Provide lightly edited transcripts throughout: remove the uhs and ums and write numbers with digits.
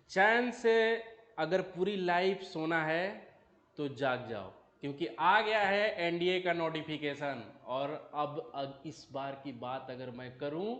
चैन से अगर पूरी लाइफ सोना है तो जाग जाओ, क्योंकि आ गया है एनडीए का नोटिफिकेशन। और अब इस बार की बात अगर मैं करूं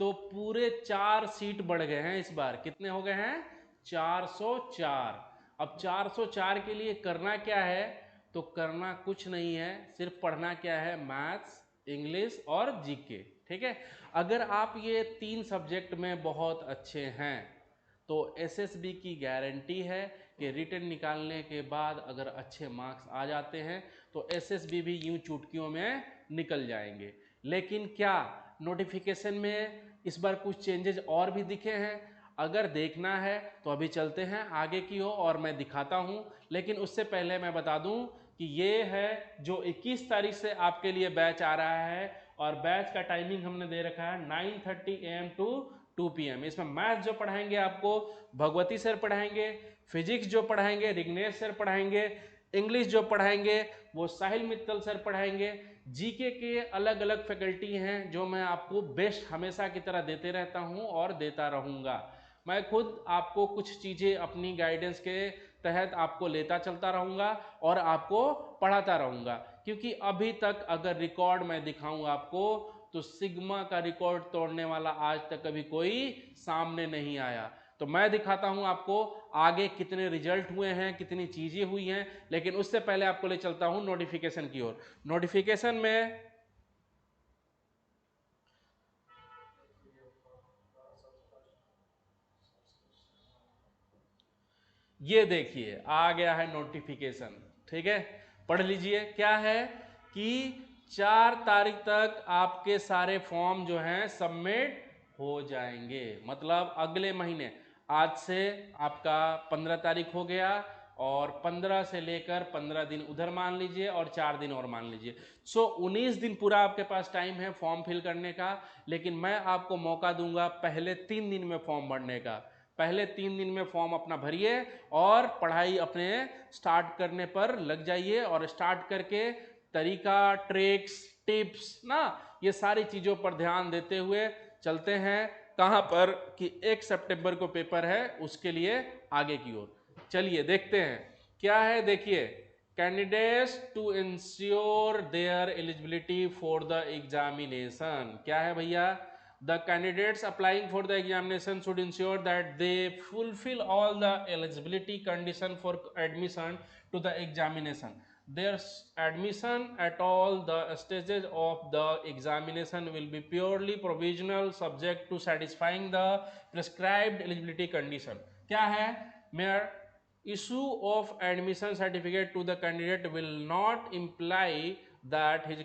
तो पूरे 4 सीट बढ़ गए हैं। इस बार कितने हो गए हैं? 404। अब 404 के लिए करना क्या है? तो करना कुछ नहीं है, सिर्फ पढ़ना क्या है? मैथ्स, इंग्लिश और जीके। ठीक है, अगर आप ये 3 सब्जेक्ट में बहुत अच्छे हैं तो एसएसबी की गारंटी है कि रिटर्न निकालने के बाद अगर अच्छे मार्क्स आ जाते हैं तो एसएसबी भी यूं चुटकियों में निकल जाएंगे। लेकिन क्या नोटिफिकेशन में इस बार कुछ चेंजेस और भी दिखे हैं? अगर देखना है तो अभी चलते हैं आगे की ओर और मैं दिखाता हूं। लेकिन उससे पहले मैं बता दूं कि ये है जो 21 तारीख से आपके लिए बैच आ रहा है, और बैच का टाइमिंग हमने दे रखा है 9:30 AM टू 2 PM। इसमें मैथ्स जो पढ़ाएंगे आपको भगवती सर पढ़ाएंगे, फिजिक्स जो पढ़ाएंगे रिग्नेश सर पढ़ाएंगे, इंग्लिश जो पढ़ाएंगे वो साहिल मित्तल सर पढ़ाएंगे। जीके के अलग अलग फैकल्टी हैं जो मैं आपको बेस्ट हमेशा की तरह देते रहता हूं और देता रहूंगा। मैं खुद आपको कुछ चीज़ें अपनी गाइडेंस के तहत आपको लेता चलता रहूंगा और आपको पढ़ाता रहूंगा, क्योंकि अभी तक अगर रिकॉर्ड मैं दिखाऊं आपको तो सिग्मा का रिकॉर्ड तोड़ने वाला आज तक कभी कोई सामने नहीं आया। तो मैं दिखाता हूं आपको आगे कितने रिजल्ट हुए हैं, कितनी चीजें हुई हैं। लेकिन उससे पहले आपको ले चलता हूं नोटिफिकेशन की ओर। नोटिफिकेशन में ये देखिए आ गया है नोटिफिकेशन। ठीक है, पढ़ लीजिए क्या है कि 4 तारीख तक आपके सारे फॉर्म जो हैं सबमिट हो जाएंगे, मतलब अगले महीने। आज से आपका 15 तारीख हो गया और 15 से लेकर 15 दिन उधर मान लीजिए और 4 दिन और मान लीजिए। 19 दिन पूरा आपके पास टाइम है फॉर्म फिल करने का। लेकिन मैं आपको मौका दूंगा पहले 3 दिन में फॉर्म भरने का। पहले 3 दिन में फॉर्म अपना भरिए और पढ़ाई अपने स्टार्ट करने पर लग जाइए, और स्टार्ट करके तरीका, ट्रिक्स, टिप्स ना, ये सारी चीज़ों पर ध्यान देते हुए चलते हैं। कहाँ पर कि 1 सितंबर को पेपर है, उसके लिए आगे की ओर चलिए देखते हैं क्या है। देखिए, candidates to ensure their eligibility for the examination, क्या है भैया? The candidates applying for the examination should ensure that they fulfill all the eligibility condition for admission to the examination. Their admission at all the stages of the examination will be purely provisional, subject to satisfying the prescribed eligibility condition. क्या है? Mere issue of admission certificate to the candidate will not imply that his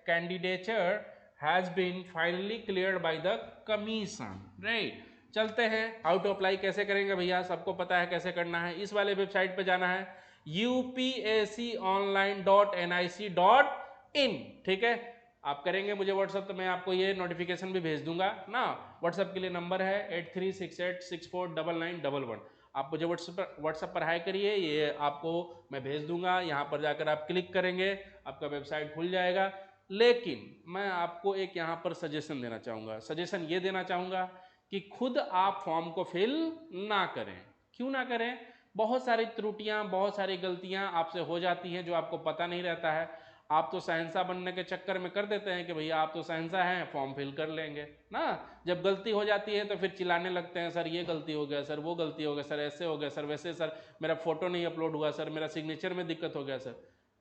candidature has been finally cleared by the commission, right? चलते हैं how to apply कैसे करेंगे भैया, सबको पता है कैसे करना है। इस वाले वेबसाइट पे जाना है upsconline.nic.in। ठीक है, आप करेंगे मुझे व्हाट्सअप तो मैं आपको ये नोटिफिकेशन भी भेज दूंगा ना। व्हाट्सअप के लिए नंबर है 8368649911। आप मुझे व्हाट्सअप पर हाई करिए, ये आपको मैं भेज दूंगा। यहाँ पर जाकर आप क्लिक करेंगे, आपका वेबसाइट खुल जाएगा। लेकिन मैं आपको एक यहाँ पर सजेशन देना चाहूँगा। सजेशन ये देना चाहूँगा कि खुद आप फॉर्म को फिल ना करें। क्यों ना करें? बहुत सारी त्रुटियां, बहुत सारी गलतियां आपसे हो जाती हैं जो आपको पता नहीं रहता है। आप तो शहंशाह बनने के चक्कर में कर देते हैं कि भैया आप तो शहंशाह हैं, फॉर्म फिल कर लेंगे ना। जब गलती हो जाती है तो फिर चिल्लाने लगते हैं, सर ये गलती हो गया, सर वो गलती हो गया, सर ऐसे हो गया, सर वैसे, सर मेरा फोटो नहीं अपलोड हुआ, सर मेरा सिग्नेचर में दिक्कत हो गया सर।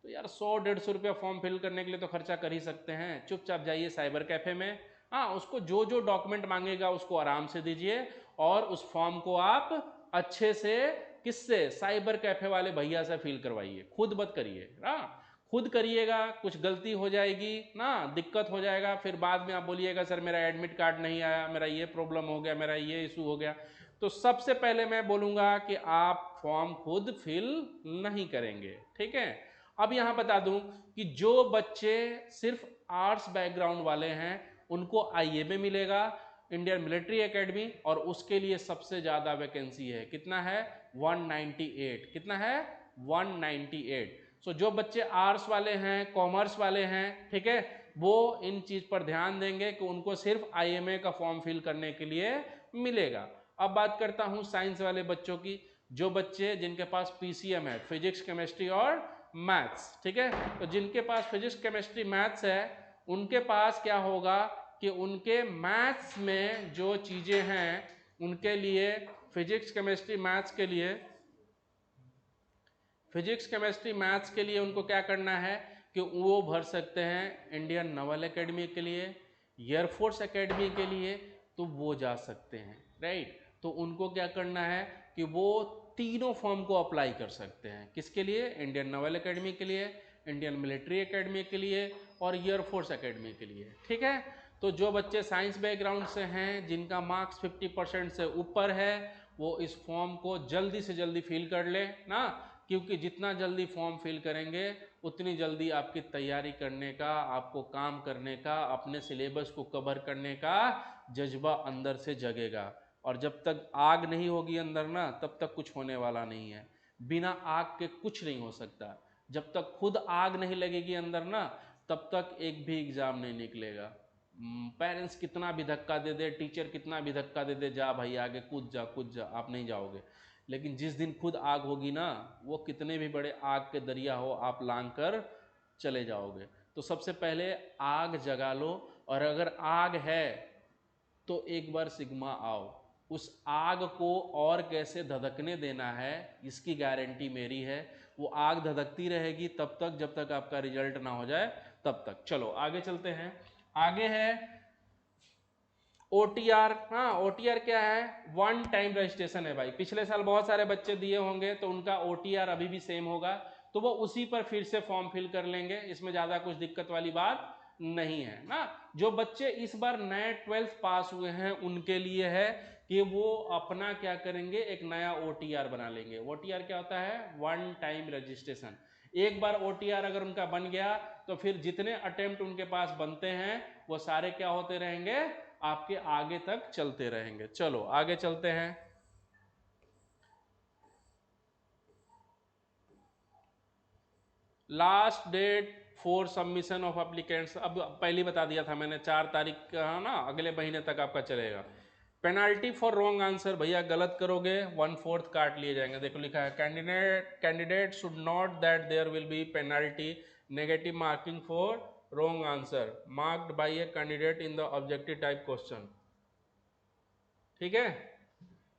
तो यार 100-150 रुपया फॉर्म फिल करने के लिए तो खर्चा कर ही सकते हैं। चुपचाप जाइए साइबर कैफे में, हाँ उसको जो जो डॉक्यूमेंट मांगेगा उसको आराम से दीजिए, और उस फॉर्म को आप अच्छे से किससे? साइबर कैफे वाले भैया से फिल करवाइए, खुद मत करिए ना। खुद करिएगा कुछ गलती हो जाएगी ना, दिक्कत हो जाएगा, फिर बाद में आप बोलिएगा सर मेरा एडमिट कार्ड नहीं आया, मेरा ये प्रॉब्लम हो गया, मेरा ये इशू हो गया। तो सबसे पहले मैं बोलूँगा कि आप फॉर्म खुद फिल नहीं करेंगे। ठीक है, अब यहाँ बता दूं कि जो बच्चे सिर्फ आर्ट्स बैकग्राउंड वाले हैं उनको आईए में मिलेगा, इंडियन मिलिट्री एकेडमी, और उसके लिए सबसे ज़्यादा वैकेंसी है। कितना है? 198। कितना है? 198। सो जो बच्चे आर्ट्स वाले हैं, कॉमर्स वाले हैं, ठीक है, वो इन चीज़ पर ध्यान देंगे कि उनको सिर्फ आईएमए का फॉर्म फिल करने के लिए मिलेगा। अब बात करता हूँ साइंस वाले बच्चों की, जो बच्चे जिनके पास पीसीएम है, फिजिक्स केमिस्ट्री और मैथ्स, ठीक है। तो जिनके पास फिजिक्स केमिस्ट्री मैथ्स है उनके पास क्या होगा कि उनके मैथ्स में जो चीज़ें हैं उनके लिए फिजिक्स केमिस्ट्री मैथ्स के लिए उनको क्या करना है कि वो भर सकते हैं इंडियन नवल एकेडमी के लिए, एयरफोर्स एकेडमी के लिए, तो वो जा सकते हैं, राइट। तो उनको क्या करना है कि वो तीनों फॉर्म को अप्लाई कर सकते हैं, किसके लिए, इंडियन नवल एकेडमी के लिए, इंडियन मिलिट्री एकेडमी के लिए और एयरफोर्स एकेडमी के लिए, ठीक है। तो जो बच्चे साइंस बैकग्राउंड से हैं, जिनका मार्क्स 50% से ऊपर है, वो इस फॉर्म को जल्दी से जल्दी फिल कर ले ना, क्योंकि जितना जल्दी फॉर्म फिल करेंगे उतनी जल्दी आपकी तैयारी करने का, आपको काम करने का, अपने सिलेबस को कवर करने का जज्बा अंदर से जगेगा। और जब तक आग नहीं होगी अंदर ना, तब तक कुछ होने वाला नहीं है। बिना आग के कुछ नहीं हो सकता। जब तक खुद आग नहीं लगेगी अंदर ना, तब तक एक भी एग्जाम नहीं निकलेगा। पेरेंट्स कितना भी धक्का दे दे, टीचर कितना भी धक्का दे दे, जा भाई आगे कूद जा, आप नहीं जाओगे। लेकिन जिस दिन खुद आग होगी ना, वो कितने भी बड़े आग के दरिया हो, आप लांग कर चले जाओगे। तो सबसे पहले आग जगा लो, और अगर आग है तो एक बार सिग्मा आओ, उस आग को और कैसे धधकने देना है इसकी गारंटी मेरी है। वो आग धधकती रहेगी तब तक, जब तक आपका रिजल्ट ना हो जाए तब तक। चलो आगे चलते हैं। आगे है OTR। हाँ, OTR क्या है, वन टाइम रजिस्ट्रेशन है भाई। पिछले साल बहुत सारे बच्चे दिए होंगे तो उनका OTR अभी भी सेम होगा, तो वो उसी पर फिर से फॉर्म फिल कर लेंगे, इसमें ज़्यादा कुछ दिक्कत वाली बात नहीं है ना। जो बच्चे इस बार नए 12th पास हुए हैं उनके लिए है कि वो अपना क्या करेंगे, एक नया OTR बना लेंगे। OTR क्या होता है, वन टाइम रजिस्ट्रेशन। एक बार OTR अगर उनका बन गया तो फिर जितने अटेम्प्ट उनके पास बनते हैं वो सारे क्या होते रहेंगे, आपके आगे तक चलते रहेंगे। चलो आगे चलते हैं। Last date for submission of applicants, अब पहले बता दिया था मैंने, 4 तारीख का ना, अगले महीने तक आपका चलेगा। पेनाल्टी फॉर रॉन्ग आंसर, भैया गलत करोगे 1/4 काट लिए जाएंगे। देखो लिखा है, candidate should not that there will be penalty negative marking for wrong answer marked by a candidate in the objective type question, ठीक है।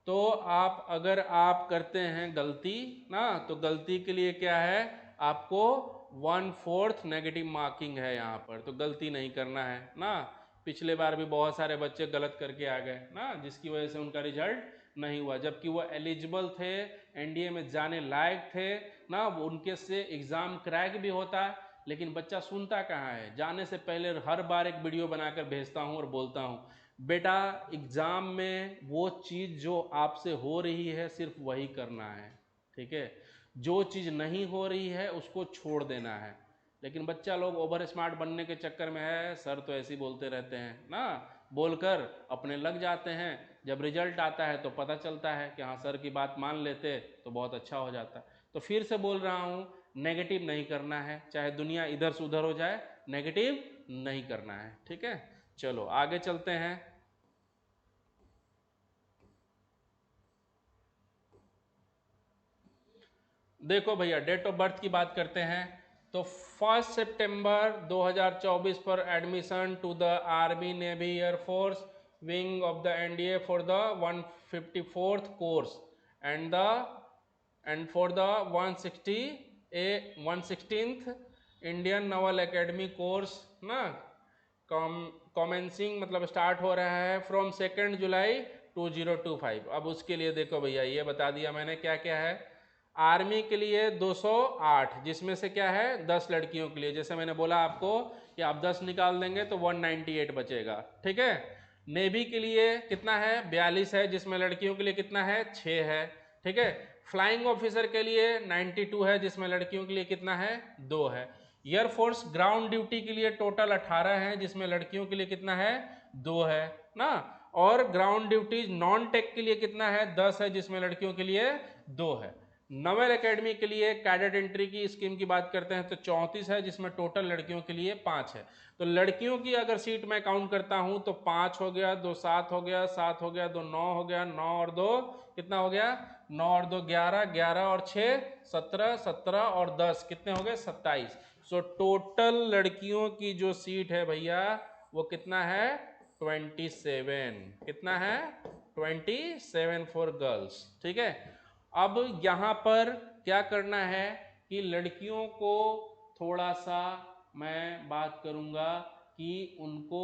तो आप अगर आप करते हैं गलती ना, तो गलती के लिए क्या है, आपको 1/4 नेगेटिव मार्किंग है यहाँ पर, तो गलती नहीं करना है ना। पिछले बार भी बहुत सारे बच्चे गलत करके आ गए ना, जिसकी वजह से उनका रिजल्ट नहीं हुआ, जबकि वो एलिजिबल थे, एनडीए में जाने लायक थे ना, वो उनके से एग्ज़ाम क्रैक भी होता है। लेकिन बच्चा सुनता कहाँ है, जाने से पहले हर बार एक वीडियो बनाकर भेजता हूँ और बोलता हूँ, बेटा एग्ज़ाम में वो चीज़ जो आपसे हो रही है सिर्फ वही करना है, ठीक है। जो चीज़ नहीं हो रही है उसको छोड़ देना है। लेकिन बच्चा लोग ओवर स्मार्ट बनने के चक्कर में है, सर तो ऐसे ही बोलते रहते हैं ना, बोलकर अपने लग जाते हैं। जब रिजल्ट आता है तो पता चलता है कि हाँ सर की बात मान लेते तो बहुत अच्छा हो जाता। तो फिर से बोल रहा हूँ, नेगेटिव नहीं करना है, चाहे दुनिया इधर से उधर हो जाए, नेगेटिव नहीं करना है, ठीक है। चलो आगे चलते हैं। देखो भैया, डेट ऑफ बर्थ की बात करते हैं तो 1 सितंबर 2024 पर admission to the army navy air force wing of the NDA for the 154th course and for the 116th Indian naval academy course ना, कॉमेंसिंग मतलब स्टार्ट हो रहा है फ्रॉम 2 जुलाई 2025। अब उसके लिए देखो भैया, ये बता दिया मैंने क्या क्या है। आर्मी के लिए 208, जिसमें से क्या है 10 लड़कियों के लिए, जैसे मैंने बोला आपको कि आप 10 निकाल देंगे तो 198 बचेगा, ठीक है। नेवी के लिए कितना है, 42 है, जिसमें लड़कियों के लिए कितना है, 6 है, ठीक है। फ्लाइंग ऑफिसर के लिए 92 है, जिसमें लड़कियों के लिए कितना है, 2 है। एयरफोर्स ग्राउंड ड्यूटी के लिए टोटल 18 है, जिसमें लड़कियों के लिए कितना है, 2 है ना। और ग्राउंड ड्यूटी नॉन टेक के लिए कितना है, 10 है, जिसमें लड़कियों के लिए 2 है। नोवेल एकेडमी के लिए कैडेट एंट्री की स्कीम की बात करते हैं तो 34 है, जिसमें टोटल लड़कियों के लिए 5 है। तो लड़कियों की अगर सीट मैं काउंट करता हूं तो 5 हो गया, 2 7 हो गया, 7 हो गया, 2 9 हो गया, 9 और 2 कितना हो गया, 9 और 2 11, 11 और 6 17, 17 और 10 कितने हो गए, 27। सो टोटल लड़कियों की जो सीट है भैया वो कितना है, 27। कितना है, 27 फॉर गर्ल्स। ठीक है, अब यहाँ पर क्या करना है कि लड़कियों को थोड़ा सा मैं बात करूँगा कि उनको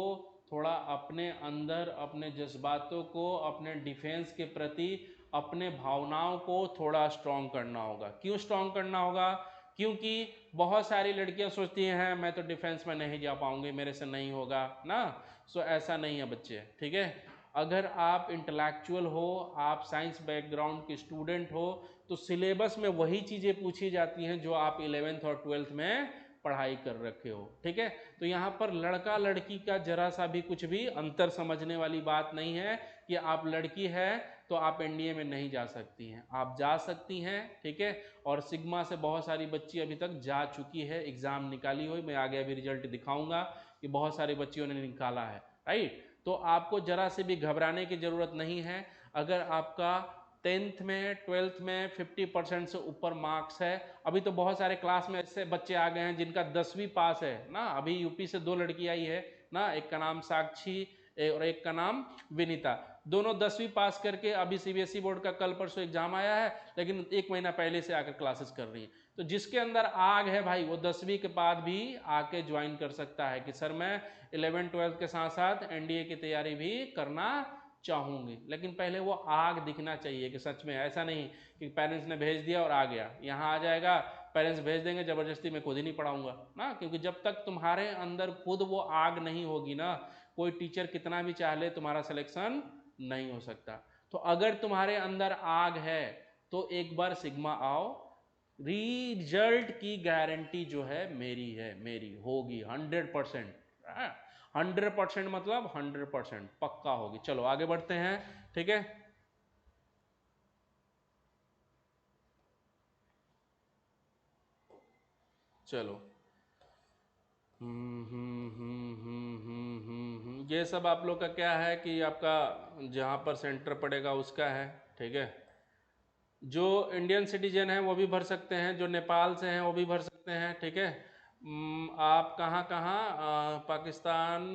थोड़ा अपने अंदर अपने जज्बातों को, अपने डिफेंस के प्रति अपने भावनाओं को थोड़ा स्ट्रॉन्ग करना होगा। क्यों स्ट्रॉन्ग करना होगा, क्योंकि बहुत सारी लड़कियां सोचती हैं मैं तो डिफेंस में नहीं जा पाऊंगी, मेरे से नहीं होगा ना। सो ऐसा नहीं है बच्चे, ठीक है। अगर आप इंटेलेक्चुअल हो, आप साइंस बैकग्राउंड के स्टूडेंट हो, तो सिलेबस में वही चीज़ें पूछी जाती हैं जो आप 11th और 12th में पढ़ाई कर रखे हो। ठीक है, तो यहाँ पर लड़का लड़की का जरा सा भी कुछ भी अंतर समझने वाली बात नहीं है कि आप लड़की है तो आप एनडीए में नहीं जा सकती हैं, आप जा सकती हैं। ठीक है, और सिग्मा से बहुत सारी बच्ची अभी तक जा चुकी है, एग्ज़ाम निकाली हुई, मैं आगे अभी रिजल्ट दिखाऊंगा कि बहुत सारी बच्चियों ने निकाला है। राइट, तो आपको जरा से भी घबराने की ज़रूरत नहीं है। अगर आपका 10th में 12th में 50% से ऊपर मार्क्स है, अभी तो बहुत सारे क्लास में ऐसे बच्चे आ गए हैं जिनका 10वीं पास है ना। अभी यूपी से 2 लड़की आई है ना, एक का नाम साक्षी और एक का नाम विनीता, दोनों 10वीं पास करके अभी सीबीएसई बोर्ड का कल परसों एग्जाम आया है, लेकिन 1 महीना पहले से आकर क्लासेस कर रही है। तो जिसके अंदर आग है भाई, वो 10वीं के बाद भी आके ज्वाइन कर सकता है कि सर मैं 11 12 के साथ साथ एनडीए की तैयारी भी करना चाहूंगी। लेकिन पहले वो आग दिखना चाहिए कि सच में, ऐसा नहीं कि पेरेंट्स ने भेज दिया और आ गया, यहाँ आ जाएगा, पेरेंट्स भेज देंगे जबरदस्ती, मैं खुद ही नहीं पढ़ाऊंगा ना। क्योंकि जब तक तुम्हारे अंदर खुद वो आग नहीं होगी ना, कोई टीचर कितना भी चाह ले तुम्हारा सिलेक्शन नहीं हो सकता। तो अगर तुम्हारे अंदर आग है तो एक बार सिग्मा आओ, रिजल्ट की गारंटी जो है मेरी होगी 100%। 100% मतलब 100% पक्का होगी। चलो आगे बढ़ते हैं। ठीक है, चलो। ये सब आप लोग का क्या है कि आपका जहाँ पर सेंटर पड़ेगा उसका है। ठीक है, जो इंडियन सिटीजन है वो भी भर सकते हैं, जो नेपाल से हैं वो भी भर सकते हैं। ठीक है, आप कहाँ कहाँ, Pakistan,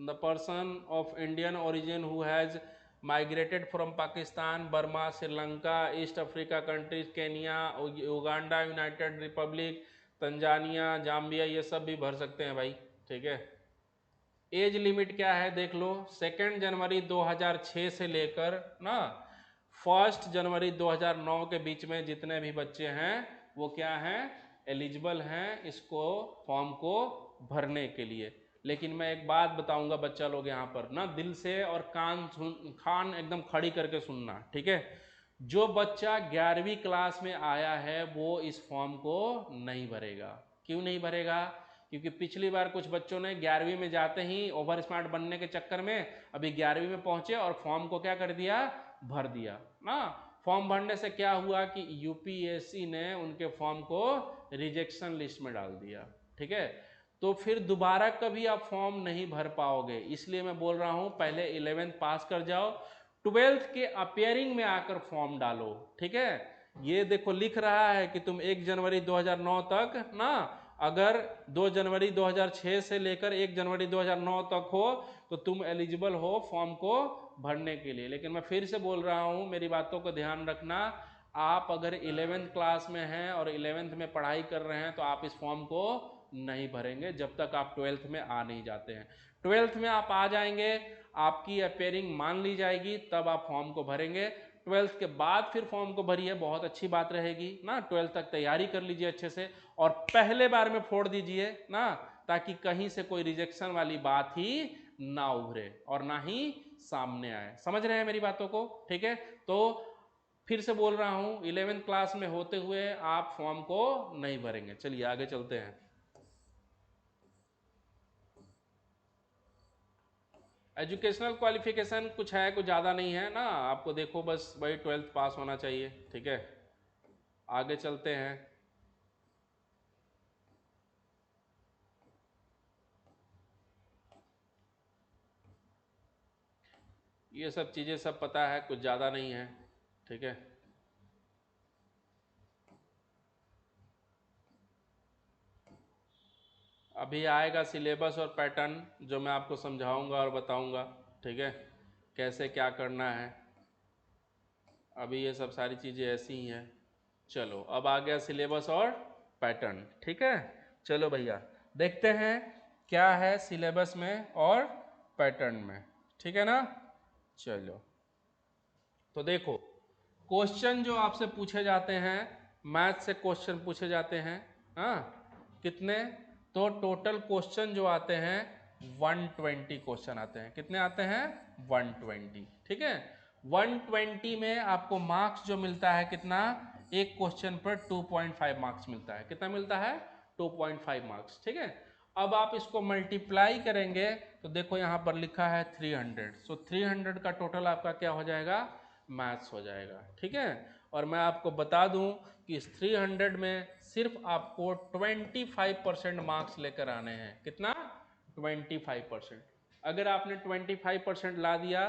the person of Indian origin who has migrated from Pakistan, Burma, Sri Lanka, east Africa countries, Kenya, Uganda, United Republic, Tanzania, Zambia, ये सब भी भर सकते हैं भाई। ठीक है, एज लिमिट क्या है देख लो, 2 जनवरी 2006 से लेकर ना 1 जनवरी 2009 के बीच में जितने भी बच्चे हैं वो क्या हैं, एलिजिबल हैं इसको फॉर्म को भरने के लिए। लेकिन मैं एक बात बताऊंगा बच्चा लोग यहाँ पर ना, दिल से और कान एकदम खड़ी करके सुनना। ठीक है, जो बच्चा 11वीं क्लास में आया है वो इस फॉर्म को नहीं भरेगा। क्यों नहीं भरेगा, क्योंकि पिछली बार कुछ बच्चों ने 11वीं में जाते ही ओवर स्मार्ट बनने के चक्कर में अभी 11वीं में पहुंचे और फॉर्म को क्या कर दिया, भर दिया ना। फॉर्म भरने से क्या हुआ कि यूपीएससी ने उनके फॉर्म को रिजेक्शन लिस्ट में डाल दिया। ठीक है, तो फिर दोबारा कभी आप फॉर्म नहीं भर पाओगे। इसलिए मैं बोल रहा हूं पहले 11th पास कर जाओ, 12th के अपियरिंग में आकर फॉर्म डालो। ठीक है, ये देखो लिख रहा है कि तुम 1 जनवरी 2009 तक ना, अगर 2 जनवरी 2006 से लेकर 1 जनवरी 2009 तक हो तो तुम एलिजिबल हो फॉर्म को भरने के लिए। लेकिन मैं फिर से बोल रहा हूँ, मेरी बातों को ध्यान रखना, आप अगर 11th क्लास में हैं और 11th में पढ़ाई कर रहे हैं तो आप इस फॉर्म को नहीं भरेंगे जब तक आप 12th में आ नहीं जाते हैं। 12th में आप आ जाएंगे, आपकी अपेयरिंग मान ली जाएगी, तब आप फॉर्म को भरेंगे। 12th के बाद फिर फॉर्म को भरिए, बहुत अच्छी बात रहेगी ना। 12th तक तैयारी कर लीजिए अच्छे से और पहले बार में फोड़ दीजिए ना, ताकि कहीं से कोई रिजेक्शन वाली बात ही ना उभरे और ना ही सामने आए। समझ रहे हैं मेरी बातों को? ठीक है, तो फिर से बोल रहा हूं, 11th क्लास में होते हुए आप फॉर्म को नहीं भरेंगे। चलिए आगे चलते हैं। एजुकेशनल क्वालिफिकेशन कुछ है, कुछ ज़्यादा नहीं है ना, आपको देखो बस वही 12th पास होना चाहिए। ठीक है, आगे चलते हैं। ये सब चीज़ें सब पता है, कुछ ज़्यादा नहीं है, ठीक है। अभी आएगा सिलेबस और पैटर्न, जो मैं आपको समझाऊंगा और बताऊंगा, ठीक है, कैसे क्या करना है। अभी ये सब सारी चीज़ें ऐसी ही हैं। चलो अब आ गया सिलेबस और पैटर्न, ठीक है। चलो भैया देखते हैं क्या है सिलेबस में और पैटर्न में, ठीक है ना। चलो तो देखो, क्वेश्चन जो आपसे पूछे जाते हैं, मैथ से क्वेश्चन पूछे जाते हैं, हाँ कितने, तो टोटल क्वेश्चन जो आते हैं 120 क्वेश्चन आते हैं। कितने आते हैं? 120, ठीक है। 120 में आपको मार्क्स जो मिलता है कितना, एक क्वेश्चन पर 2.5 मार्क्स मिलता है। कितना मिलता है? 2.5 मार्क्स, ठीक है। अब आप इसको मल्टीप्लाई करेंगे तो देखो यहाँ पर लिखा है 300, सो 300 का टोटल आपका क्या हो जाएगा, मैथ्स हो जाएगा, ठीक है। और मैं आपको बता दूं कि इस 300 में सिर्फ आपको 25% मार्क्स लेकर आने हैं। कितना? 25%। अगर आपने 25% ला दिया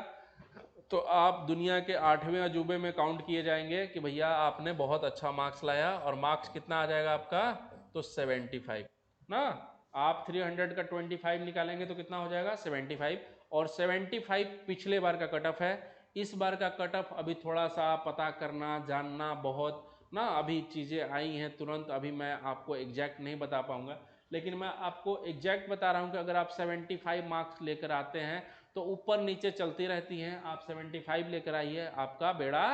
तो आप दुनिया के 8वें अजूबे में काउंट किए जाएंगे कि भैया आपने बहुत अच्छा मार्क्स लाया। और मार्क्स कितना आ जाएगा आपका? तो 75 ना। आप 300 का 25 निकालेंगे तो कितना हो जाएगा? 75। और 75 पिछले बार का कट ऑफ है। इस बार का कट ऑफ अभी थोड़ा सा पता करना जानना बहुत ना, अभी चीज़ें आई हैं तुरंत, अभी मैं आपको एग्जैक्ट नहीं बता पाऊंगा। लेकिन मैं आपको एग्जैक्ट बता रहा हूं कि अगर आप 75 मार्क्स लेकर आते हैं तो ऊपर नीचे चलती रहती हैं। आप 75 लेकर आइए, आपका बेड़ा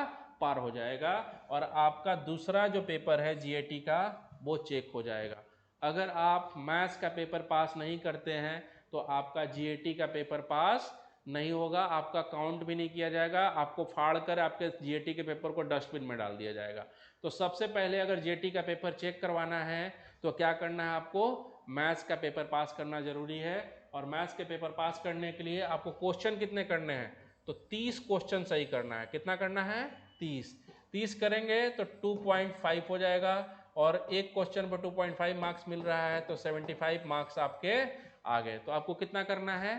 पार हो जाएगा और आपका दूसरा जो पेपर है जीएटी का वो चेक हो जाएगा। अगर आप मैथ्स का पेपर पास नहीं करते हैं तो आपका जीएटी का पेपर पास नहीं होगा, आपका काउंट भी नहीं किया जाएगा, आपको फाड़ कर आपके जीएटी के पेपर को डस्टबिन में डाल दिया जाएगा। तो सबसे पहले अगर जीएटी का पेपर चेक करवाना है तो क्या करना है आपको? मैथ्स का पेपर पास करना जरूरी है। और मैथ्स के पेपर पास करने के लिए आपको क्वेश्चन कितने करने हैं? तो 30 क्वेश्चन सही करना है। कितना करना है? 30 करेंगे तो 2.5 हो जाएगा। और एक क्वेश्चन पर 2.5 मार्क्स मिल रहा है तो 75 मार्क्स आपके आ गए। तो आपको कितना करना है?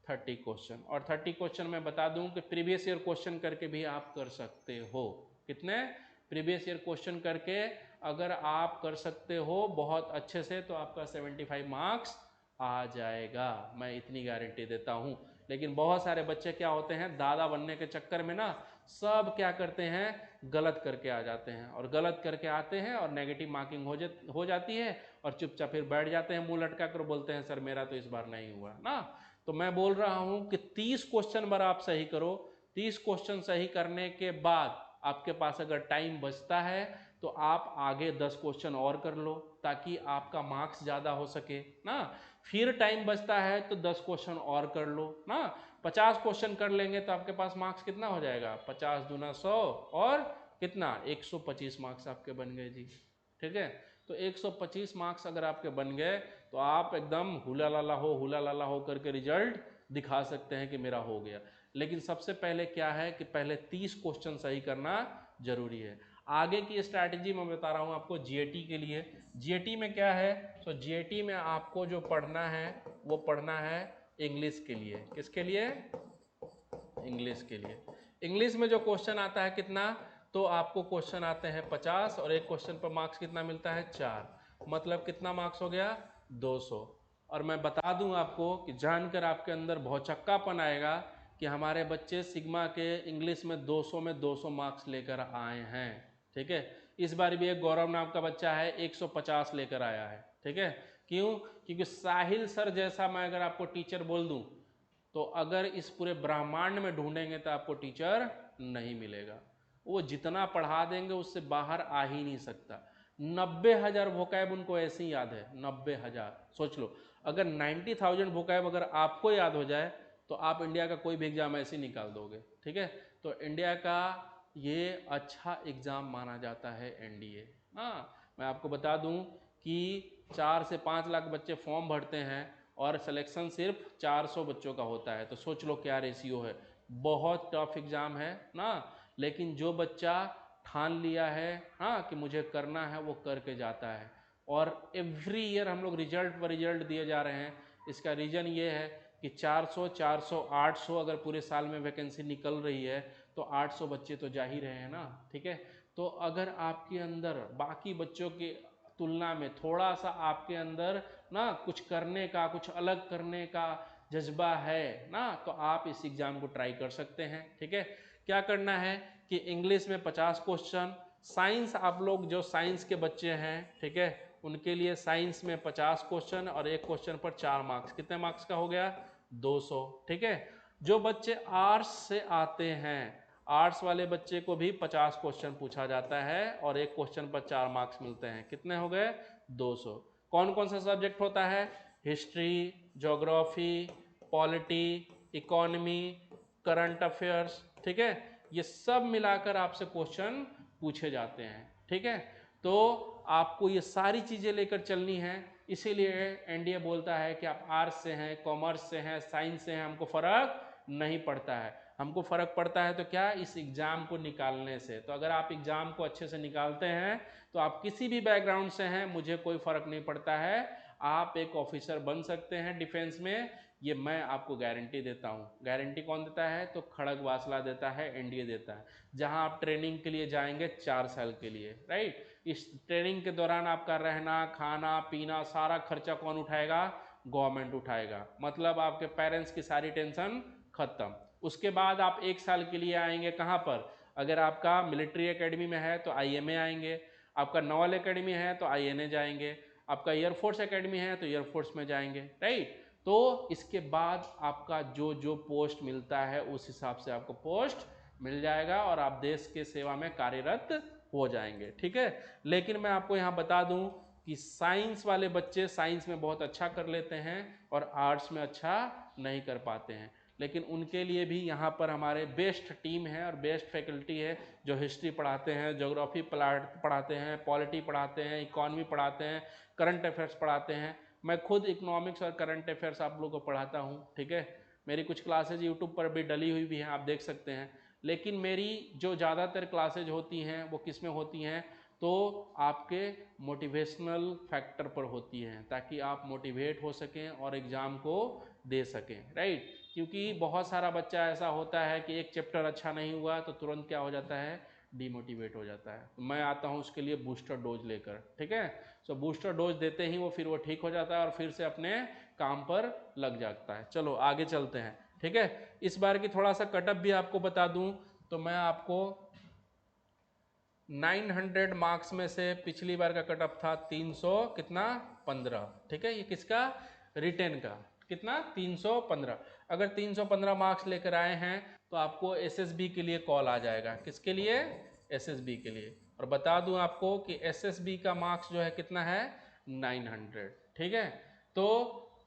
30 क्वेश्चन। और 30 क्वेश्चन मैं बता दूं कि प्रीवियस ईयर क्वेश्चन करके भी आप कर सकते हो। कितने? प्रीवियस ईयर क्वेश्चन करके अगर आप कर सकते हो बहुत अच्छे से तो आपका 75 मार्क्स आ जाएगा, मैं इतनी गारंटी देता हूं। लेकिन बहुत सारे बच्चे क्या होते हैं, दादा बनने के चक्कर में ना सब क्या करते हैं, गलत करके आ जाते हैं। और गलत करके आते हैं और नेगेटिव मार्किंग हो जाती है और चुपचाप फिर बैठ जाते हैं मुंह लटका कर, बोलते हैं सर मेरा तो इस बार नहीं हुआ ना। तो मैं बोल रहा हूं कि 30 क्वेश्चन बार आप सही करो। 30 क्वेश्चन सही करने के बाद आपके पास अगर टाइम बचता है तो आप आगे 10 क्वेश्चन और कर लो ताकि आपका मार्क्स ज़्यादा हो सके ना। फिर टाइम बचता है तो 10 क्वेश्चन और कर लो ना। 50 क्वेश्चन कर लेंगे तो आपके पास मार्क्स कितना हो जाएगा? 50 दूना 100 और कितना? 125 मार्क्स आपके बन गए जी, ठीक है। तो 125 मार्क्स अगर आपके बन गए तो आप एकदम हुला लाला हो करके रिजल्ट दिखा सकते हैं कि मेरा हो गया। लेकिन सबसे पहले क्या है कि पहले 30 क्वेश्चन सही करना जरूरी है। आगे की स्ट्रैटेजी मैं बता रहा हूं आपको जीएटी के लिए। जीएटी में क्या है? तो जीएटी में आपको जो पढ़ना है वो पढ़ना है इंग्लिश के लिए। किसके लिए? इंग्लिश के लिए। इंग्लिश में जो क्वेश्चन आता है कितना, तो आपको क्वेश्चन आते हैं 50 और एक क्वेश्चन पर मार्क्स कितना मिलता है? 4। मतलब कितना मार्क्स हो गया? 200। और मैं बता दूं आपको कि जानकर आपके अंदर भौचक्कापन आएगा कि हमारे बच्चे सिग्मा के इंग्लिश में 200 में 200 मार्क्स लेकर आए हैं, ठीक है। इस बार भी एक गौरव नाम का बच्चा है 150 लेकर आया है, ठीक है। क्यों? क्योंकि साहिल सर जैसा मैं अगर आपको टीचर बोल दूं तो अगर इस पूरे ब्रह्मांड में ढूंढेंगे तो आपको टीचर नहीं मिलेगा। वो जितना पढ़ा देंगे उससे बाहर आ ही नहीं सकता। 90,000 वोकैब उनको ऐसे ही याद है। 90,000 सोच लो, अगर 90,000 वोकैब अगर आपको याद हो जाए तो आप इंडिया का कोई भी एग्जाम ऐसे ही निकाल दोगे, ठीक है। तो इंडिया का ये अच्छा एग्जाम माना जाता है एनडीए। हाँ, मैं आपको बता दूं कि 4 से 5 लाख बच्चे फॉर्म भरते हैं और सिलेक्शन सिर्फ 400 बच्चों का होता है। तो सोच लो क्या रेशियो है। बहुत टफ एग्जाम है ना। लेकिन जो बच्चा ठान लिया है हाँ कि मुझे करना है वो करके जाता है। और एवरी ईयर हम लोग रिजल्ट पर रिजल्ट दिए जा रहे हैं। इसका रीज़न ये है कि 400, 400, 800 अगर पूरे साल में वैकेंसी निकल रही है तो 800 बच्चे तो जा ही रहे हैं ना, ठीक है। तो अगर आपके अंदर बाकी बच्चों की तुलना में थोड़ा सा आपके अंदर ना कुछ करने का, कुछ अलग करने का जज्बा है ना, तो आप इस एग्ज़ाम को ट्राई कर सकते हैं, ठीक है। क्या करना है कि इंग्लिश में 50 क्वेश्चन, साइंस आप लोग जो साइंस के बच्चे हैं, ठीक है, उनके लिए साइंस में 50 क्वेश्चन और एक क्वेश्चन पर 4 मार्क्स, कितने मार्क्स का हो गया 200, ठीक है। जो बच्चे आर्ट्स से आते हैं, आर्ट्स वाले बच्चे को भी 50 क्वेश्चन पूछा जाता है और एक क्वेश्चन पर 4 मार्क्स मिलते हैं, कितने हो गए 200। कौन कौन सा सब्जेक्ट होता है, history, geography, polity, economy, current affairs, ठीक है, ये सब मिलाकर आपसे क्वेश्चन पूछे जाते हैं, ठीक है। तो आपको ये सारी चीज़ें लेकर चलनी है, इसीलिए एनडीए बोलता है कि आप आर्ट्स से हैं, कॉमर्स से हैं, साइंस से हैं, हमको फ़र्क नहीं पड़ता है। हमको फ़र्क पड़ता है तो क्या, इस एग्ज़ाम को निकालने से। तो अगर आप एग्ज़ाम को अच्छे से निकालते हैं तो आप किसी भी बैकग्राउंड से हैं, मुझे कोई फ़र्क नहीं पड़ता है, आप एक ऑफिसर बन सकते हैं डिफेंस में, ये मैं आपको गारंटी देता हूँ। गारंटी कौन देता है, तो खड़ग वासला देता है, एनडीए देता है, जहाँ आप ट्रेनिंग के लिए जाएंगे 4 साल के लिए, राइट। इस ट्रेनिंग के दौरान आपका रहना, खाना, पीना, सारा खर्चा कौन उठाएगा, गवर्नमेंट उठाएगा। मतलब आपके पेरेंट्स की सारी टेंशन खत्म। उसके बाद आप 1 साल के लिए आएंगे कहाँ पर, अगर आपका मिलिट्री एकेडमी में है तो आईएमए आएंगे, आपका नॉवल एकेडमी है तो आईएनए जाएंगे, आपका एयरफोर्स एकेडमी है तो एयरफोर्स में जाएंगे, राइट। तो इसके बाद आपका जो जो पोस्ट मिलता है उस हिसाब से आपको पोस्ट मिल जाएगा और आप देश के सेवा में कार्यरत हो जाएंगे, ठीक है। लेकिन मैं आपको यहाँ बता दूं कि साइंस वाले बच्चे साइंस में बहुत अच्छा कर लेते हैं और आर्ट्स में अच्छा नहीं कर पाते हैं, लेकिन उनके लिए भी यहाँ पर हमारे बेस्ट टीम है और बेस्ट फैकल्टी है जो हिस्ट्री पढ़ाते हैं, ज्योग्राफी पढ़ाते हैं, पॉलिटी पढ़ाते हैं, इकॉनमी पढ़ाते हैं, करंट अफेयर्स पढ़ाते हैं। मैं खुद इकोनॉमिक्स और करंट अफेयर्स आप लोगों को पढ़ाता हूँ, ठीक है। मेरी कुछ क्लासेज यूट्यूब पर भी डली हुई भी हैं, आप देख सकते हैं। लेकिन मेरी जो ज़्यादातर क्लासेज होती हैं वो किस में होती हैं, तो आपके मोटिवेशनल फैक्टर पर होती हैं, ताकि आप मोटिवेट हो सकें और एग्ज़ाम को दे सकें, राइट। क्योंकि बहुत सारा बच्चा ऐसा होता है कि एक चैप्टर अच्छा नहीं हुआ तो तुरंत क्या हो जाता है, डीमोटिवेट हो जाता है। तो मैं आता हूँ उसके लिए बूस्टर डोज लेकर, ठीक है। सो बूस्टर डोज देते ही वो फिर वो ठीक हो जाता है और फिर से अपने काम पर लग जाता है। चलो आगे चलते हैं, ठीक है। इस बार की थोड़ा सा कटअप भी आपको बता दूं तो मैं आपको 900 मार्क्स में से पिछली बार का कटअप था 300 कितना 15, ठीक है। ये किसका, रिटेन का, कितना 315। अगर 315 मार्क्स लेकर आए हैं तो आपको एसएसबी के लिए कॉल आ जाएगा, किसके लिए, एसएसबी के लिए। और बता दूं आपको कि एसएसबी का मार्क्स जो है कितना है 900, ठीक है। तो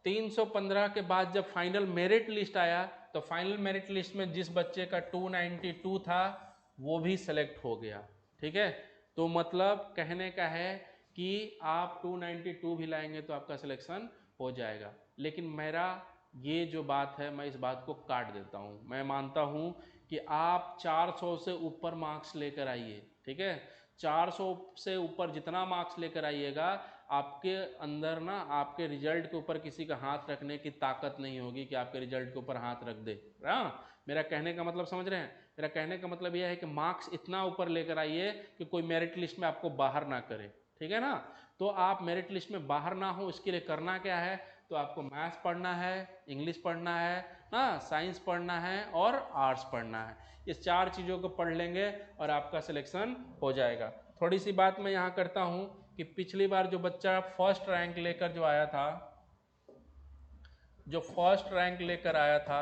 315 के बाद जब फाइनल मेरिट लिस्ट आया तो फाइनल मेरिट लिस्ट में जिस बच्चे का 292 था वो भी सेलेक्ट हो गया, ठीक है। तो मतलब कहने का है कि आप 292 भी लाएंगे तो आपका सिलेक्शन हो जाएगा। लेकिन मेरा ये जो बात है मैं इस बात को काट देता हूँ, मैं मानता हूँ कि आप 400 से ऊपर मार्क्स लेकर आइए, ठीक है। 400 से ऊपर जितना मार्क्स लेकर आइएगा आपके अंदर ना आपके रिजल्ट के ऊपर किसी का हाथ रखने की ताकत नहीं होगी कि आपके रिजल्ट के ऊपर हाथ रख दे। मेरा कहने का मतलब समझ रहे हैं, मेरा कहने का मतलब यह है कि मार्क्स इतना ऊपर लेकर आइए कि कोई मेरिट लिस्ट में आपको बाहर ना करे, ठीक है ना। तो आप मेरिट लिस्ट में बाहर ना हो इसके लिए करना क्या है, तो आपको मैथ्स पढ़ना है, इंग्लिश पढ़ना है ना, साइंस पढ़ना है और आर्ट्स पढ़ना है। इस 4 चीज़ों को पढ़ लेंगे और आपका सिलेक्शन हो जाएगा। थोड़ी सी बात मैं यहाँ करता हूँ कि पिछली बार जो बच्चा फर्स्ट रैंक लेकर जो आया था, जो फर्स्ट रैंक लेकर आया था,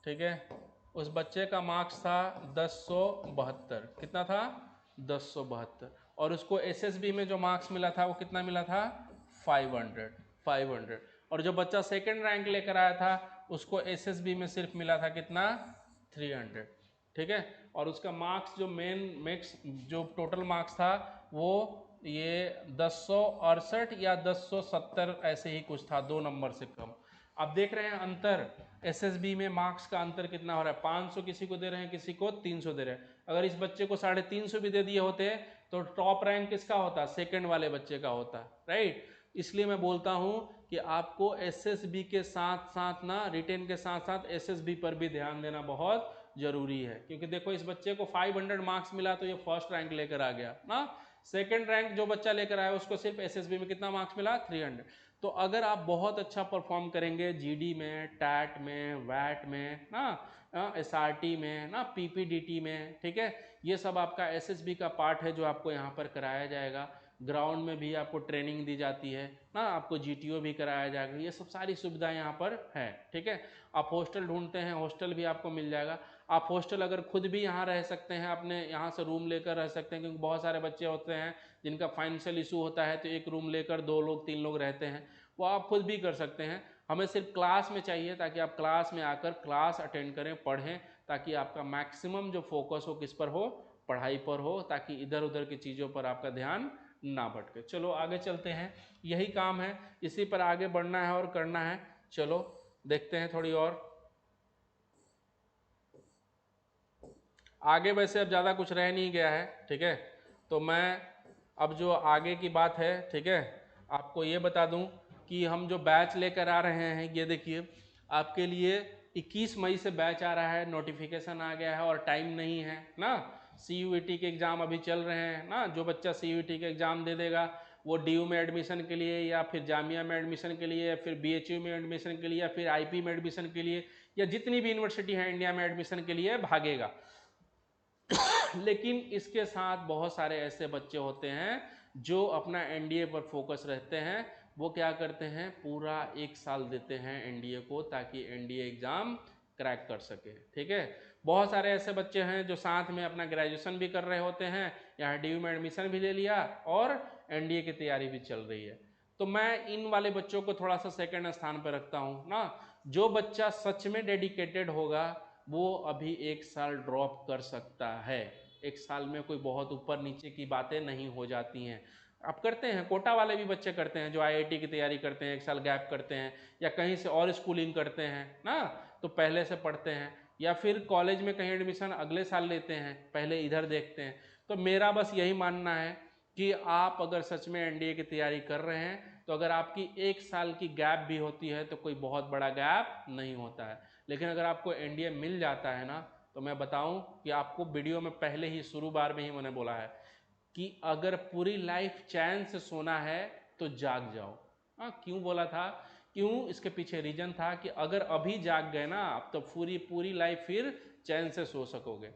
ठीक है, उस बच्चे का मार्क्स था 1072, कितना था 1072। और उसको एसएसबी में जो मार्क्स मिला था वो कितना मिला था 500। और जो बच्चा सेकंड रैंक लेकर आया था उसको एसएसबी में सिर्फ मिला था कितना 300, ठीक है। और उसका मार्क्स जो मेन मैक्स जो टोटल मार्क्स था वो ये 1068 या 1070 ऐसे ही कुछ था, 2 नंबर से कम। आप देख रहे हैं अंतर, एसएसबी में मार्क्स का अंतर कितना हो रहा है, 500 किसी को दे रहे हैं, किसी को 300 दे रहे हैं। अगर इस बच्चे को 350 भी दे दिए होते तो टॉप रैंक किसका होता, सेकंड वाले बच्चे का होता, राइट। इसलिए मैं बोलता हूं कि आपको एसएसबी के साथ साथ ना, रिटेन के साथ साथ एसएसबी पर भी ध्यान देना बहुत जरूरी है, क्योंकि देखो इस बच्चे को 500 मार्क्स मिला तो ये फर्स्ट रैंक लेकर आ गया ना, सेकंड रैंक जो बच्चा लेकर आया उसको सिर्फ एसएसबी में कितना मार्क्स मिला, 300। तो अगर आप बहुत अच्छा परफॉर्म करेंगे जीडी में, टैट में, वैट में ना, एसआरटी में ना, पीपीडीटी में, ठीक है, ये सब आपका एसएसबी का पार्ट है जो आपको यहाँ पर कराया जाएगा। ग्राउंड में भी आपको ट्रेनिंग दी जाती है ना, आपको जीटीओ भी कराया जाएगा, ये सब सारी सुविधाएं यहाँ पर है, ठीक है। आप हॉस्टल ढूंढते हैं, हॉस्टल भी आपको मिल जाएगा। आप हॉस्टल अगर खुद भी यहाँ रह सकते हैं, अपने यहाँ से रूम लेकर रह सकते हैं, क्योंकि बहुत सारे बच्चे होते हैं जिनका फाइनेंशियल इशू होता है, तो एक रूम लेकर 2 लोग 3 लोग रहते हैं, वो आप खुद भी कर सकते हैं। हमें सिर्फ क्लास में चाहिए, ताकि आप क्लास में आकर क्लास अटेंड करें, पढ़ें, ताकि आपका मैक्सिमम जो फोकस हो किस पर हो, पढ़ाई पर हो, ताकि इधर उधर की चीज़ों पर आपका ध्यान ना भटके। चलो आगे चलते हैं, यही काम है, इसी पर आगे बढ़ना है और करना है। चलो देखते हैं थोड़ी और आगे। वैसे अब ज़्यादा कुछ रह नहीं गया है, ठीक है, तो मैं अब जो आगे की बात है, ठीक है, आपको ये बता दूं कि हम जो बैच लेकर आ रहे हैं, ये देखिए आपके लिए 21 मई से बैच आ रहा है, नोटिफिकेशन आ गया है और टाइम नहीं है ना। सीयूईटी के एग्ज़ाम अभी चल रहे हैं ना, जो बच्चा सीयूईटी के एग्ज़ाम दे देगा वो डीयू में एडमिशन के लिए, या फिर जामिया में एडमिशन के लिए, या फिर बीएचयू में एडमिशन के लिए, या फिर आईपी में एडमिशन के लिए, या जितनी भी यूनिवर्सिटी है इंडिया में एडमिशन के लिए भागेगा। लेकिन इसके साथ बहुत सारे ऐसे बच्चे होते हैं जो अपना एनडीए पर फोकस रहते हैं, वो क्या करते हैं, पूरा 1 साल देते हैं एनडीए को, ताकि एनडीए एग्ज़ाम क्रैक कर सके, ठीक है। बहुत सारे ऐसे बच्चे हैं जो साथ में अपना ग्रेजुएशन भी कर रहे होते हैं, यहाँ डीयू में एडमिशन भी ले लिया और एनडीए की तैयारी भी चल रही है। तो मैं इन वाले बच्चों को थोड़ा सा सेकंड स्थान पर रखता हूँ ना। जो बच्चा सच में डेडिकेटेड होगा वो अभी 1 साल ड्रॉप कर सकता है। 1 साल में कोई बहुत ऊपर नीचे की बातें नहीं हो जाती हैं। आप करते हैं, कोटा वाले भी बच्चे करते हैं जो आईआईटी की तैयारी करते हैं, 1 साल गैप करते हैं, या कहीं से और स्कूलिंग करते हैं ना, तो पहले से पढ़ते हैं, या फिर कॉलेज में कहीं एडमिशन अगले साल लेते हैं, पहले इधर देखते हैं। तो मेरा बस यही मानना है कि आप अगर सच में एनडीए की तैयारी कर रहे हैं, तो अगर आपकी 1 साल की गैप भी होती है तो कोई बहुत बड़ा गैप नहीं होता है। लेकिन अगर आपको एनडीए मिल जाता है ना, तो मैं बताऊं कि आपको वीडियो में पहले ही शुरू बार में ही मैंने बोला है कि अगर पूरी लाइफ चैन से सोना है तो जाग जाओ। हाँ, क्यों बोला था, क्यों, इसके पीछे रीजन था कि अगर अभी जाग गए ना आप, तो पूरी लाइफ फिर चैन से सो सकोगे।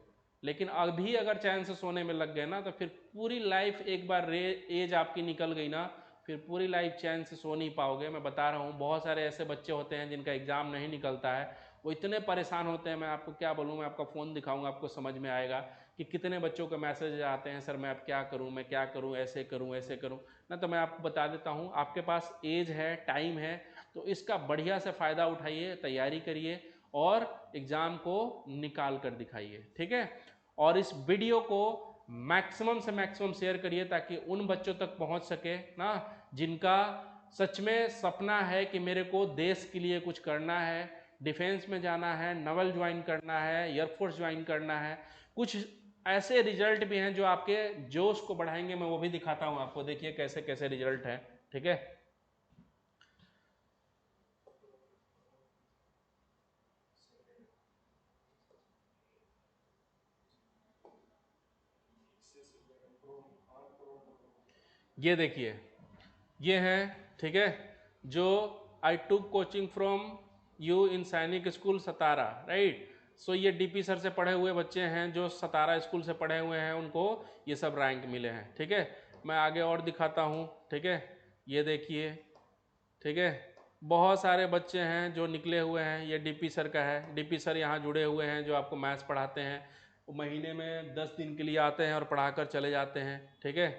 लेकिन अभी अगर चैन से सोने में लग गए ना, तो फिर पूरी लाइफ, एक बार एज आपकी निकल गई ना, फिर पूरी लाइफ चैन से सो नहीं पाओगे। मैं बता रहा हूँ, बहुत सारे ऐसे बच्चे होते हैं जिनका एग्ज़ाम नहीं निकलता है, वो इतने परेशान होते हैं, मैं आपको क्या बोलूँ, मैं आपका फ़ोन दिखाऊंगा आपको समझ में आएगा कि कितने बच्चों के मैसेज आते हैं, सर मैं अब क्या करूँ, मैं क्या करूँ, ऐसे करूँ ऐसे करूँ ना। तो मैं आपको बता देता हूँ, आपके पास एज है, टाइम है, तो इसका बढ़िया से फ़ायदा उठाइए, तैयारी करिए और एग्ज़ाम को निकाल कर दिखाइए, ठीक है। और इस वीडियो को मैक्सिमम से मैक्सिमम शेयर करिए, ताकि उन बच्चों तक पहुंच सके ना जिनका सच में सपना है कि मेरे को देश के लिए कुछ करना है, डिफेंस में जाना है, नवल ज्वाइन करना है, एयरफोर्स ज्वाइन करना है। कुछ ऐसे रिजल्ट भी हैं जो आपके जोश को बढ़ाएंगे, मैं वो भी दिखाता हूं आपको, देखिए कैसे कैसे रिजल्ट है, ठीक है। ये देखिए, ये है, ठीक है, जो आई टुक कोचिंग फ्रॉम यू इन सैनिक स्कूल सतारा, राइट। सो ये डीपी सर से पढ़े हुए बच्चे हैं जो सतारा स्कूल से पढ़े हुए हैं, उनको ये सब रैंक मिले हैं, ठीक है। मैं आगे और दिखाता हूँ, ठीक है, ये देखिए, ठीक है, बहुत सारे बच्चे हैं जो निकले हुए हैं, ये डीपी सर का है, डीपी सर यहाँ जुड़े हुए हैं जो आपको मैथ्स पढ़ाते हैं, वो महीने में 10 दिन के लिए आते हैं और पढ़ाकर चले जाते हैं, ठीक है।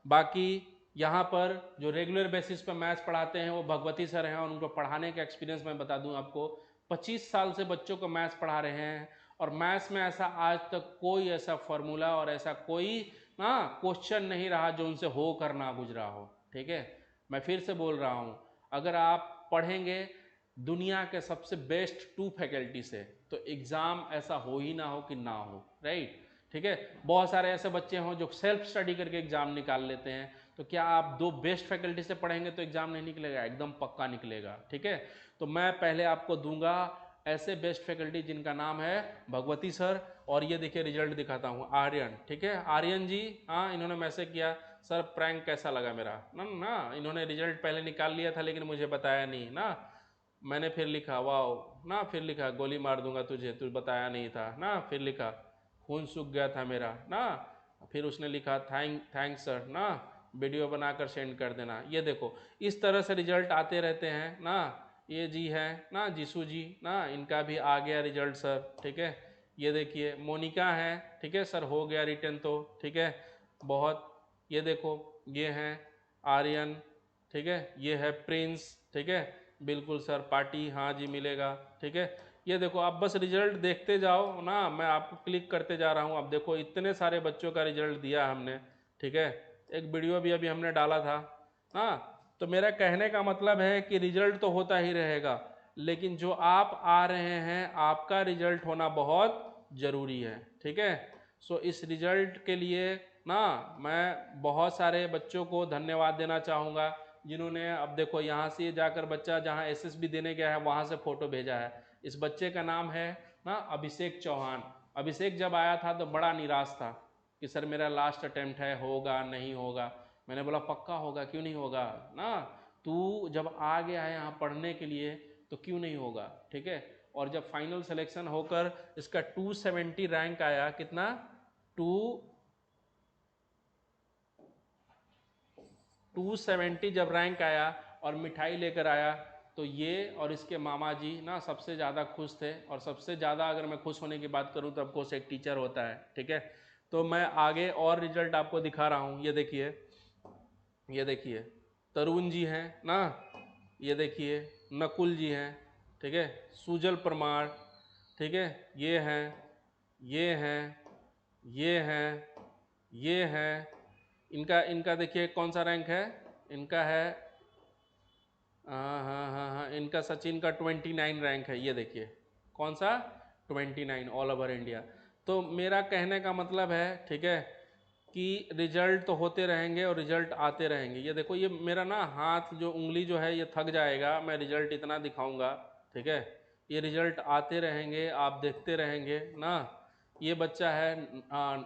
बाकी यहाँ पर जो रेगुलर बेसिस पर मैथ्स पढ़ाते हैं वो भगवती सर हैं, और उनको पढ़ाने का एक्सपीरियंस मैं बता दूं आपको, 25 साल से बच्चों को मैथ्स पढ़ा रहे हैं, और मैथ्स में ऐसा आज तक कोई ऐसा फॉर्मूला और ऐसा कोई ना क्वेश्चन नहीं रहा जो उनसे हो कर ना गुजरा हो, ठीक है। मैं फिर से बोल रहा हूँ, अगर आप पढ़ेंगे, दुनिया के सबसे बेस्ट 2 फैकल्टी से, तो एग्ज़ाम ऐसा हो ही ना हो कि ना हो, राइट। ठीक है, बहुत सारे ऐसे बच्चे हों जो सेल्फ स्टडी करके एग्ज़ाम निकाल लेते हैं, तो क्या आप 2 बेस्ट फैकल्टी से पढ़ेंगे तो एग्ज़ाम नहीं निकलेगा? एकदम पक्का निकलेगा। ठीक है, तो मैं पहले आपको दूंगा ऐसे बेस्ट फैकल्टी जिनका नाम है भगवती सर, और ये देखिए रिजल्ट दिखाता हूँ, आर्यन। ठीक है, आर्यन जी, हाँ, इन्होंने मैसेज किया सर प्रैंक कैसा लगा मेरा ना ना, इन्होंने रिजल्ट पहले निकाल लिया था लेकिन मुझे बताया नहीं ना, मैंने फिर लिखा वाह ना, फिर लिखा गोली मार दूंगा तुझे, तू बताया नहीं था ना, फिर लिखा खून सूख गया था मेरा ना, फिर उसने लिखा थैंक्स सर ना, वीडियो बनाकर सेंड कर देना। ये देखो इस तरह से रिजल्ट आते रहते हैं ना। ये जी है ना, जीसू जी ना, इनका भी आ गया रिजल्ट सर। ठीक है, ये देखिए मोनिका है, ठीक है सर हो गया रिटर्न तो, ठीक है बहुत। ये देखो ये हैं आर्यन, ठीक है, ये है प्रिंस, ठीक है बिल्कुल सर पार्टी, हाँ जी मिलेगा। ठीक है, ये देखो आप बस रिजल्ट देखते जाओ ना, मैं आपको क्लिक करते जा रहा हूँ। अब देखो इतने सारे बच्चों का रिजल्ट दिया हमने। ठीक है, एक वीडियो भी अभी हमने डाला था ना। तो मेरा कहने का मतलब है कि रिजल्ट तो होता ही रहेगा, लेकिन जो आप आ रहे हैं आपका रिजल्ट होना बहुत ज़रूरी है। ठीक है, सो इस रिजल्ट के लिए ना मैं बहुत सारे बच्चों को धन्यवाद देना चाहूँगा, जिन्होंने अब देखो यहाँ से जाकर बच्चा जहाँ एसएसबी देने गया है वहाँ से फ़ोटो भेजा है। इस बच्चे का नाम है ना अभिषेक चौहान। अभिषेक जब आया था तो बड़ा निराश था कि सर मेरा लास्ट अटेम्प्ट है, होगा नहीं होगा। मैंने बोला पक्का होगा, क्यों नहीं होगा ना, तू जब आ गया है यहाँ पढ़ने के लिए तो क्यों नहीं होगा। ठीक है, और जब फाइनल सिलेक्शन होकर इसका 270 रैंक आया, कितना 270 जब रैंक आया और मिठाई लेकर आया, तो ये और इसके मामा जी ना सबसे ज़्यादा खुश थे। और सबसे ज़्यादा अगर मैं खुश होने की बात करूँ तो ऑफकोर्स एक टीचर होता है। ठीक है, तो मैं आगे और रिजल्ट आपको दिखा रहा हूँ। ये देखिए, ये देखिए तरुण जी हैं ना, ये देखिए नकुल जी हैं, ठीक है, सुजल परमार, ठीक है, ये हैं, ये हैं, ये हैं, ये हैं। इनका इनका देखिए कौन सा रैंक है, इनका है हाँ हाँ हाँ हाँ, इनका सचिन का 29 रैंक है। ये देखिए कौन सा 29 ऑल ओवर इंडिया। तो मेरा कहने का मतलब है, ठीक है, कि रिजल्ट तो होते रहेंगे और रिजल्ट आते रहेंगे। ये देखो ये मेरा ना हाथ जो उंगली जो है ये थक जाएगा, मैं रिजल्ट इतना दिखाऊंगा। ठीक है, ये रिजल्ट आते रहेंगे, आप देखते रहेंगे ना। ये बच्चा है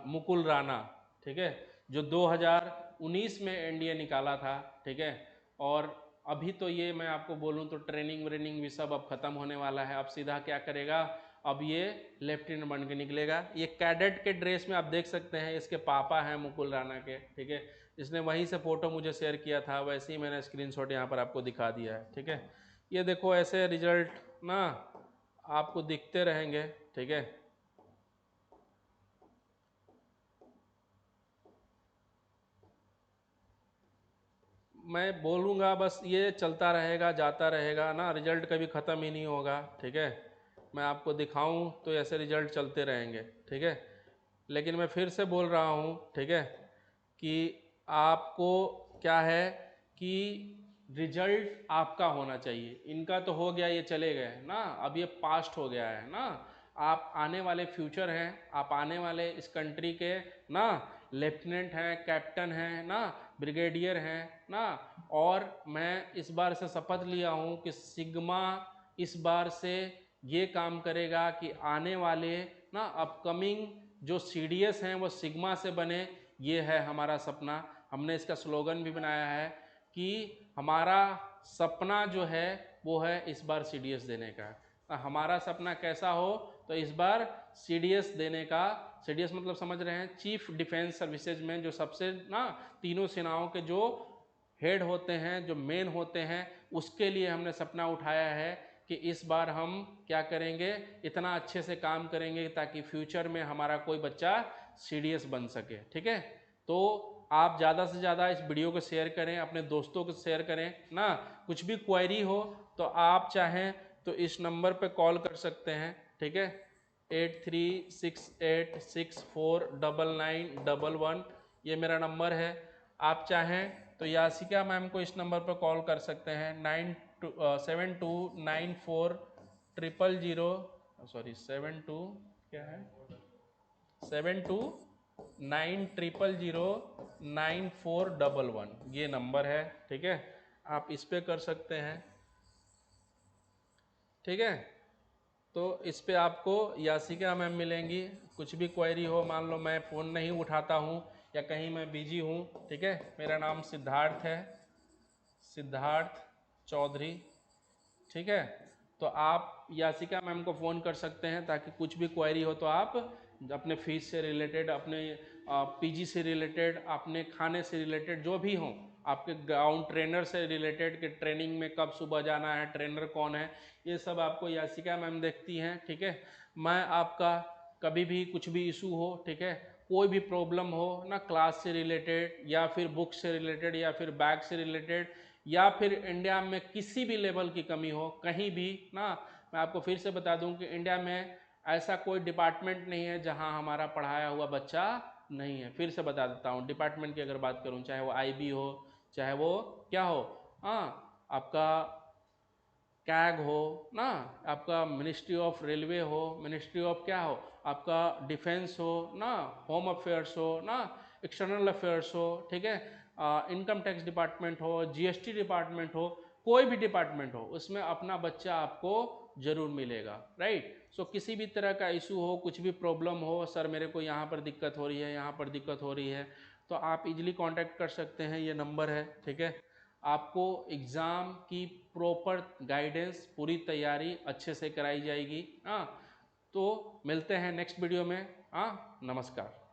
मुकुल राणा, ठीक है, जो 2019 में एनडीए निकाला था। ठीक है, और अभी तो ये मैं आपको बोलूँ तो ट्रेनिंग व्रेनिंग भी सब अब ख़त्म होने वाला है। अब सीधा क्या करेगा, अब ये लेफ्टिनेंट बन के निकलेगा। ये कैडेट के ड्रेस में आप देख सकते हैं, इसके पापा हैं मुकुल राणा के। ठीक है, इसने वहीं से फ़ोटो मुझे शेयर किया था, वैसे ही मैंने स्क्रीनशॉट यहाँ पर आपको दिखा दिया है। ठीक है, ये देखो ऐसे रिजल्ट ना आपको दिखते रहेंगे। ठीक है, मैं बोलूँगा बस ये चलता रहेगा, जाता रहेगा ना, रिजल्ट कभी ख़त्म ही नहीं होगा। ठीक है, मैं आपको दिखाऊं तो ऐसे रिजल्ट चलते रहेंगे। ठीक है, लेकिन मैं फिर से बोल रहा हूँ, ठीक है, कि आपको क्या है कि रिजल्ट आपका होना चाहिए। इनका तो हो गया, ये चले गए ना, अब ये पास्ट हो गया है ना। आप आने वाले फ्यूचर हैं, आप आने वाले इस कंट्री के ना लेफ्टिनेंट हैं, कैप्टन हैं ना, ब्रिगेडियर हैं ना। और मैं इस बार से शपथ लिया हूँ कि सिग्मा इस बार से ये काम करेगा कि आने वाले ना अपकमिंग जो सीडीएस हैं वो सिग्मा से बने। ये है हमारा सपना। हमने इसका स्लोगन भी बनाया है कि हमारा सपना जो है वो है इस बार सीडीएस देने का। हमारा सपना कैसा हो, तो इस बार सीडीएस देने का। सीडीएस मतलब समझ रहे हैं, चीफ डिफेंस सर्विसेज में जो सबसे ना तीनों सेनाओं के जो हेड होते हैं, जो मेन होते हैं, उसके लिए हमने सपना उठाया है कि इस बार हम क्या करेंगे, इतना अच्छे से काम करेंगे ताकि फ्यूचर में हमारा कोई बच्चा सीडीएस बन सके। ठीक है, तो आप ज़्यादा से ज़्यादा इस वीडियो को शेयर करें, अपने दोस्तों को शेयर करें ना। कुछ भी क्वेरी हो तो आप चाहें तो इस नंबर पे कॉल कर सकते हैं। ठीक है, 8368649911, ये मेरा नंबर है। आप चाहें तो यासिका मैम को इस नंबर पर कॉल कर सकते हैं, 7294 सॉरी 72 क्या है 7290094411 ये नंबर है। ठीक है, आप इस पे कर सकते हैं। ठीक है, तो इस पे आपको यासिका मैम मिलेंगी। कुछ भी क्वेरी हो, मान लो मैं फ़ोन नहीं उठाता हूँ या कहीं मैं बिजी हूँ, ठीक है, मेरा नाम सिद्धार्थ है, सिद्धार्थ चौधरी। ठीक है, तो आप यासिका मैम को फ़ोन कर सकते हैं ताकि कुछ भी क्वेरी हो तो आप अपने फीस से रिलेटेड, अपने पीजी से रिलेटेड, अपने खाने से रिलेटेड, जो भी हो, आपके ग्राउंड ट्रेनर से रिलेटेड कि ट्रेनिंग में कब सुबह जाना है, ट्रेनर कौन है, ये सब आपको यासिका मैम देखती हैं। ठीक है, मैं आपका कभी भी कुछ भी इशू हो, ठीक है, कोई भी प्रॉब्लम हो ना, क्लास से रिलेटेड या फिर बुक से रिलेटेड या फिर बैग से रिलेटेड या फिर इंडिया में किसी भी लेवल की कमी हो कहीं भी ना, मैं आपको फिर से बता दूं कि इंडिया में ऐसा कोई डिपार्टमेंट नहीं है जहां हमारा पढ़ाया हुआ बच्चा नहीं है। फिर से बता देता हूं, डिपार्टमेंट की अगर बात करूं, चाहे वो आईबी हो, चाहे वो क्या हो, हाँ, आपका कैग हो ना, आपका मिनिस्ट्री ऑफ रेलवे हो, मिनिस्ट्री ऑफ क्या हो, आपका डिफेंस हो ना, होम अफेयर्स हो ना, एक्सटर्नल अफेयर्स हो, ठीक है, इनकम टैक्स डिपार्टमेंट हो, जीएसटी डिपार्टमेंट हो, कोई भी डिपार्टमेंट हो, उसमें अपना बच्चा आपको जरूर मिलेगा। राइट, सो किसी भी तरह का इशू हो, कुछ भी प्रॉब्लम हो, सर मेरे को यहाँ पर दिक्कत हो रही है, यहाँ पर दिक्कत हो रही है, तो आप इजीली कांटेक्ट कर सकते हैं, ये नंबर है। ठीक है, आपको एग्ज़ाम की प्रॉपर गाइडेंस, पूरी तैयारी अच्छे से कराई जाएगी। हाँ, तो मिलते हैं नेक्स्ट वीडियो में। हाँ, नमस्कार।